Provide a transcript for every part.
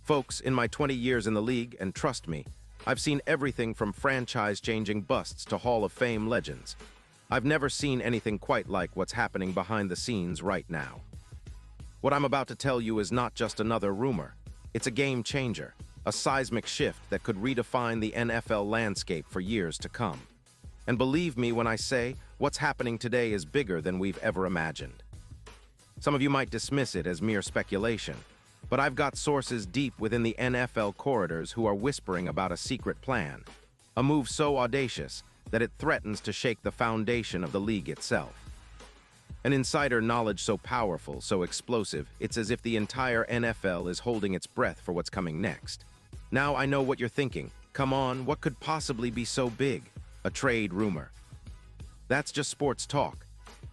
Folks, in my 20 years in the league, and trust me, I've seen everything from franchise-changing busts to Hall of Fame legends. I've never seen anything quite like what's happening behind the scenes right now. What I'm about to tell you is not just another rumor. It's a game changer, a seismic shift that could redefine the NFL landscape for years to come. And believe me when I say, what's happening today is bigger than we've ever imagined. Some of you might dismiss it as mere speculation, but I've got sources deep within the NFL corridors who are whispering about a secret plan, a move so audacious that it threatens to shake the foundation of the league itself. An insider knowledge so powerful, so explosive, it's as if the entire NFL is holding its breath for what's coming next. Now I know what you're thinking. Come on, what could possibly be so big? A trade rumor. That's just sports talk.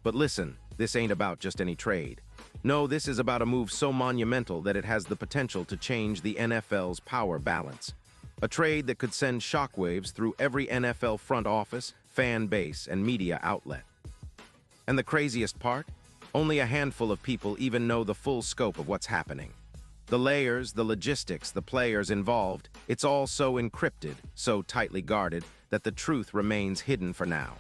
But listen, this ain't about just any trade. No, this is about a move so monumental that it has the potential to change the NFL's power balance. A trade that could send shockwaves through every NFL front office, fan base, and media outlet. And the craziest part? Only a handful of people even know the full scope of what's happening. The layers, the logistics, the players involved, it's all so encrypted, so tightly guarded, that the truth remains hidden for now.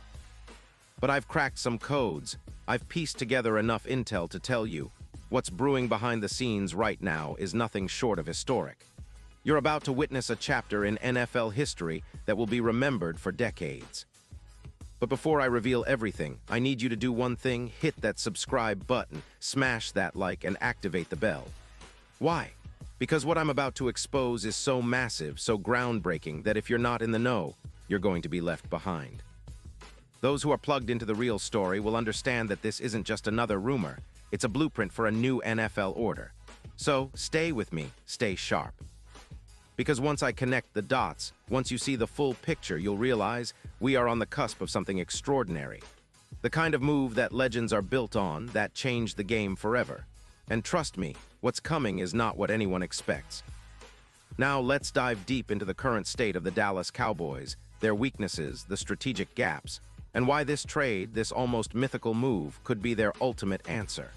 But I've cracked some codes. I've pieced together enough intel to tell you, what's brewing behind the scenes right now is nothing short of historic. You're about to witness a chapter in NFL history that will be remembered for decades. But before I reveal everything, I need you to do one thing: hit that subscribe button, smash that like, and activate the bell. Why? Because what I'm about to expose is so massive, so groundbreaking, that if you're not in the know, you're going to be left behind. Those who are plugged into the real story will understand that this isn't just another rumor. It's a blueprint for a new NFL order. So stay with me, stay sharp. Because once I connect the dots, once you see the full picture, you'll realize we are on the cusp of something extraordinary. The kind of move that legends are built on, that changed the game forever. And trust me, what's coming is not what anyone expects. Now let's dive deep into the current state of the Dallas Cowboys, their weaknesses, the strategic gaps, and why this trade, this almost mythical move, could be their ultimate answer.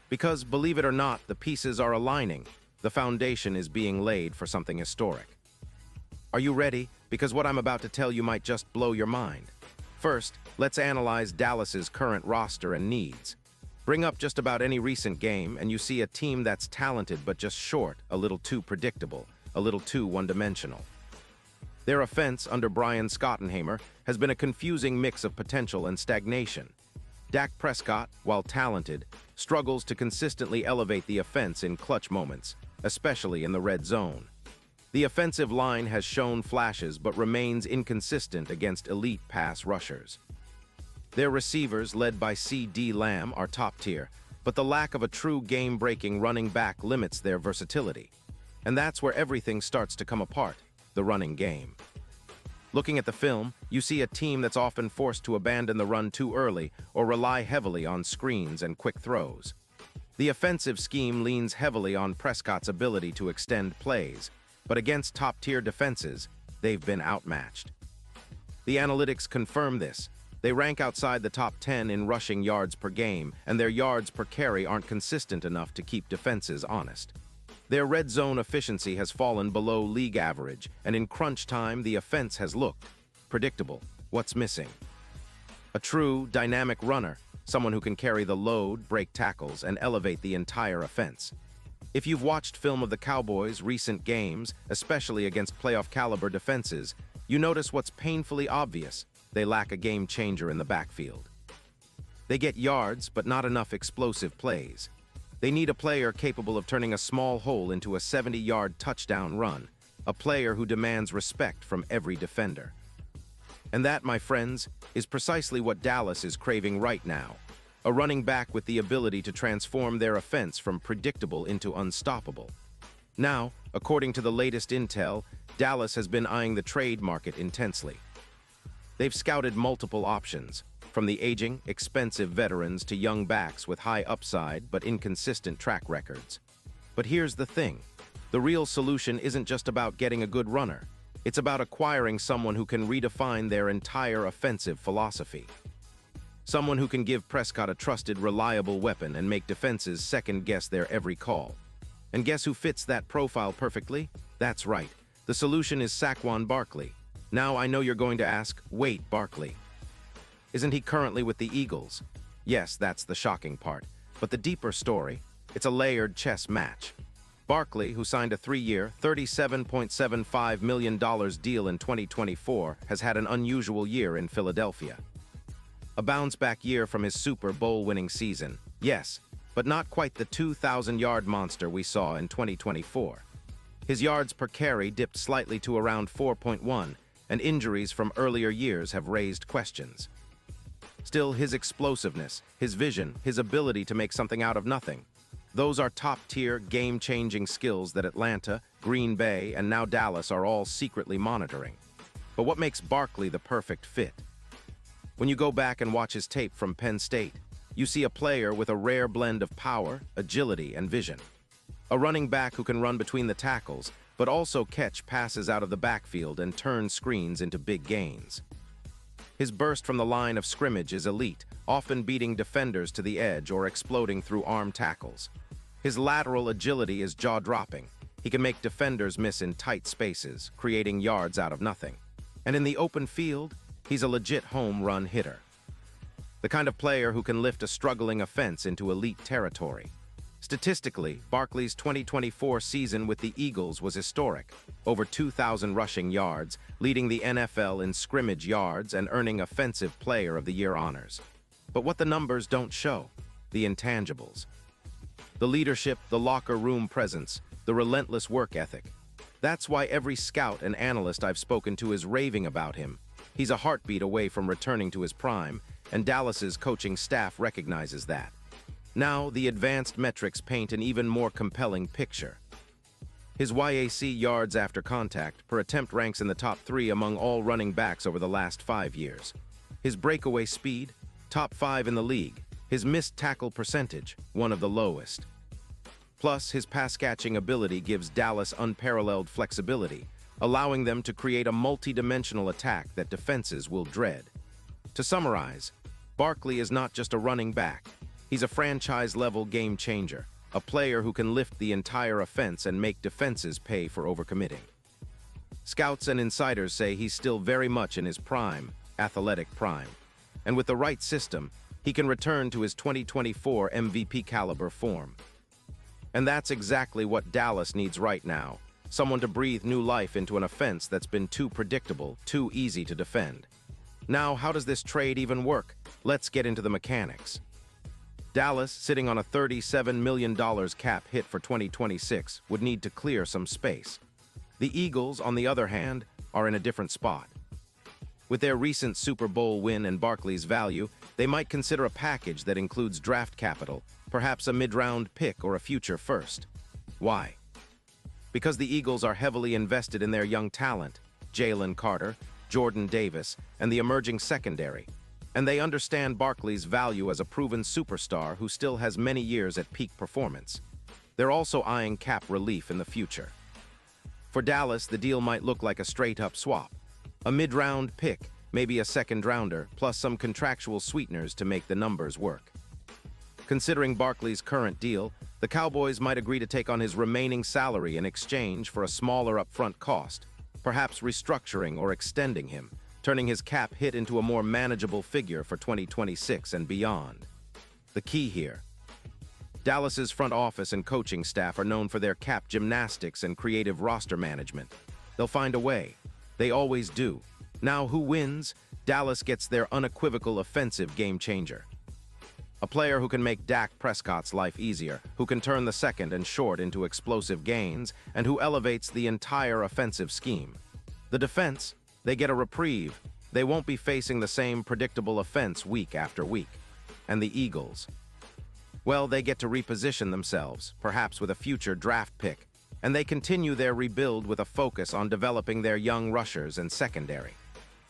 Because, believe it or not, the pieces are aligning. The foundation is being laid for something historic. Are you ready? Because what I'm about to tell you might just blow your mind. First, let's analyze Dallas's current roster and needs. Bring up just about any recent game, and you see a team that's talented but just short, a little too predictable, a little too one-dimensional. Their offense under Brian Schottenheimer has been a confusing mix of potential and stagnation. Dak Prescott, while talented, struggles to consistently elevate the offense in clutch moments, especially in the red zone. The offensive line has shown flashes but remains inconsistent against elite pass rushers. Their receivers, led by C.D. Lamb, are top tier, but the lack of a true game-breaking running back limits their versatility. And that's where everything starts to come apart: the running game. Looking at the film, you see a team that's often forced to abandon the run too early or rely heavily on screens and quick throws. The offensive scheme leans heavily on Prescott's ability to extend plays, but against top-tier defenses, they've been outmatched. The analytics confirm this. They rank outside the top 10 in rushing yards per game, and their yards per carry aren't consistent enough to keep defenses honest. Their red zone efficiency has fallen below league average, and in crunch time, the offense has looked predictable. What's missing? A true, dynamic runner, someone who can carry the load, break tackles, and elevate the entire offense. If you've watched film of the Cowboys' recent games, especially against playoff-caliber defenses, you notice what's painfully obvious: they lack a game-changer in the backfield. They get yards, but not enough explosive plays. They need a player capable of turning a small hole into a 70-yard touchdown run, a player who demands respect from every defender. And that, my friends, is precisely what Dallas is craving right now: a running back with the ability to transform their offense from predictable into unstoppable. Now, according to the latest intel, Dallas has been eyeing the trade market intensely. They've scouted multiple options, from the aging, expensive veterans to young backs with high upside but inconsistent track records. But here's the thing: the real solution isn't just about getting a good runner. It's about acquiring someone who can redefine their entire offensive philosophy. Someone who can give Prescott a trusted, reliable weapon and make defenses second-guess their every call. And guess who fits that profile perfectly? That's right. The solution is Saquon Barkley. Now I know you're going to ask, wait, Barkley. Isn't he currently with the Eagles? Yes, that's the shocking part. But the deeper story, it's a layered chess match. Barkley, who signed a 3-year, $37.75 million deal in 2024, has had an unusual year in Philadelphia. A bounce-back year from his Super Bowl-winning season, yes, but not quite the 2,000-yard monster we saw in 2024. His yards per carry dipped slightly to around 4.1, and injuries from earlier years have raised questions. Still, his explosiveness, his vision, his ability to make something out of nothing, those are top-tier, game-changing skills that Atlanta, Green Bay, and now Dallas are all secretly monitoring. But what makes Barkley the perfect fit? When you go back and watch his tape from Penn State, you see a player with a rare blend of power, agility, and vision. A running back who can run between the tackles, but also catch passes out of the backfield and turn screens into big gains. His burst from the line of scrimmage is elite, often beating defenders to the edge or exploding through arm tackles. His lateral agility is jaw-dropping. He can make defenders miss in tight spaces, creating yards out of nothing. And in the open field, he's a legit home run hitter. The kind of player who can lift a struggling offense into elite territory. Statistically, Barkley's 2024 season with the Eagles was historic, over 2,000 rushing yards, leading the NFL in scrimmage yards and earning Offensive Player of the Year honors. But what the numbers don't show, the intangibles. The leadership, the locker room presence, the relentless work ethic. That's why every scout and analyst I've spoken to is raving about him. He's a heartbeat away from returning to his prime, and Dallas's coaching staff recognizes that. Now, the advanced metrics paint an even more compelling picture. His YAC yards after contact per attempt ranks in the top 3 among all running backs over the last 5 years. His breakaway speed, top 5 in the league. His missed tackle percentage, one of the lowest. Plus, his pass-catching ability gives Dallas unparalleled flexibility, allowing them to create a multi-dimensional attack that defenses will dread. To summarize, Barkley is not just a running back. He's a franchise-level game changer, a player who can lift the entire offense and make defenses pay for overcommitting. Scouts and insiders say he's still very much in his prime, athletic prime. And with the right system, he can return to his 2024 MVP-caliber form. And that's exactly what Dallas needs right now, someone to breathe new life into an offense that's been too predictable, too easy to defend. Now, how does this trade even work? Let's get into the mechanics. Dallas, sitting on a $37 million cap hit for 2026, would need to clear some space. The Eagles, on the other hand, are in a different spot. With their recent Super Bowl win and Barkley's value, they might consider a package that includes draft capital, perhaps a mid-round pick or a future first. Why? Because the Eagles are heavily invested in their young talent, Jalen Carter, Jordan Davis, and the emerging secondary, and they understand Barkley's value as a proven superstar who still has many years at peak performance. They're also eyeing cap relief in the future. For Dallas, the deal might look like a straight-up swap. A mid-round pick, maybe a second-rounder, plus some contractual sweeteners to make the numbers work. Considering Barkley's current deal, the Cowboys might agree to take on his remaining salary in exchange for a smaller upfront cost, perhaps restructuring or extending him, turning his cap hit into a more manageable figure for 2026 and beyond. The key here: Dallas's front office and coaching staff are known for their cap gymnastics and creative roster management. They'll find a way. They always do. Now, who wins? Dallas gets their unequivocal offensive game changer. A player who can make Dak Prescott's life easier, who can turn the second and short into explosive gains, and who elevates the entire offensive scheme. The defense, they get a reprieve. They won't be facing the same predictable offense week after week. And the Eagles, well, they get to reposition themselves, perhaps with a future draft pick, and they continue their rebuild with a focus on developing their young rushers and secondary.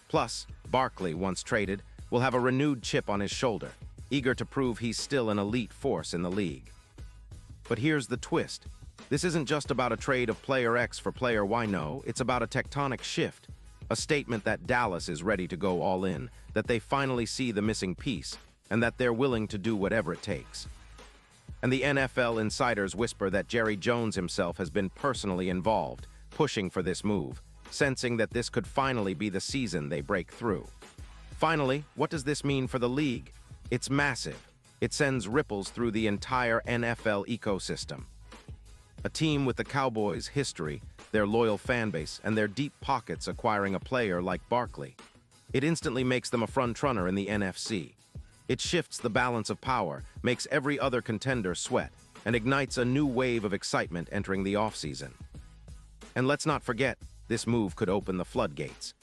Plus, Barkley, once traded, will have a renewed chip on his shoulder, eager to prove he's still an elite force in the league. But here's the twist. This isn't just about a trade of player X for player Y, no, it's about a tectonic shift, a statement that Dallas is ready to go all in, that they finally see the missing piece, and that they're willing to do whatever it takes. And the NFL insiders whisper that Jerry Jones himself has been personally involved, pushing for this move, sensing that this could finally be the season they break through. Finally, what does this mean for the league? It's massive. It sends ripples through the entire NFL ecosystem. A team with the Cowboys' history, their loyal fanbase, and their deep pockets acquiring a player like Barkley. It instantly makes them a frontrunner in the NFC. It shifts the balance of power, makes every other contender sweat, and ignites a new wave of excitement entering the offseason. And let's not forget, this move could open the floodgates.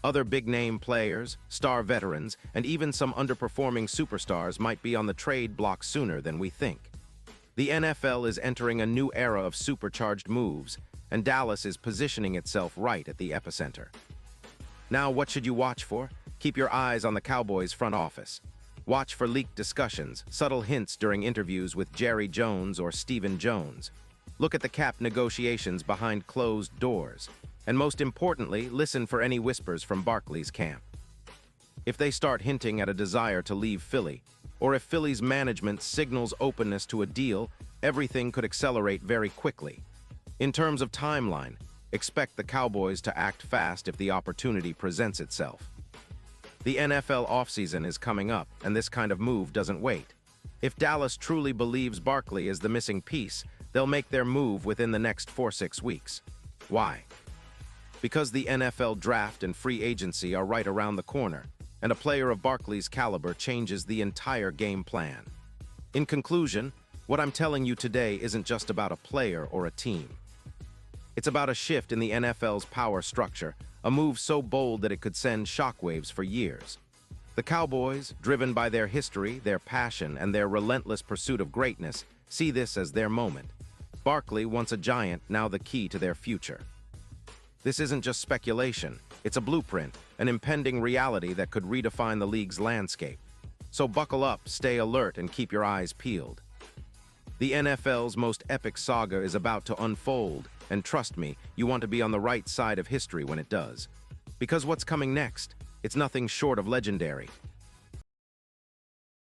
Other big-name players, star veterans, and even some underperforming superstars might be on the trade block sooner than we think. The NFL is entering a new era of supercharged moves, and Dallas is positioning itself right at the epicenter. Now, what should you watch for? Keep your eyes on the Cowboys' front office. Watch for leaked discussions, subtle hints during interviews with Jerry Jones or Stephen Jones. Look at the cap negotiations behind closed doors. And most importantly, listen for any whispers from Barkley's camp. If they start hinting at a desire to leave Philly, or if Philly's management signals openness to a deal, everything could accelerate very quickly. In terms of timeline, expect the Cowboys to act fast if the opportunity presents itself. The NFL offseason is coming up, and this kind of move doesn't wait. If Dallas truly believes Barkley is the missing piece, they'll make their move within the next 4-6 weeks. Why? Because the NFL draft and free agency are right around the corner, and a player of Barkley's caliber changes the entire game plan. In conclusion, what I'm telling you today isn't just about a player or a team. It's about a shift in the NFL's power structure, a move so bold that it could send shockwaves for years. The Cowboys, driven by their history, their passion, and their relentless pursuit of greatness, see this as their moment. Barkley, once a giant, now the key to their future. This isn't just speculation, it's a blueprint, an impending reality that could redefine the league's landscape. So buckle up, stay alert, and keep your eyes peeled. The NFL's most epic saga is about to unfold, and trust me, you want to be on the right side of history when it does. Because what's coming next? It's nothing short of legendary.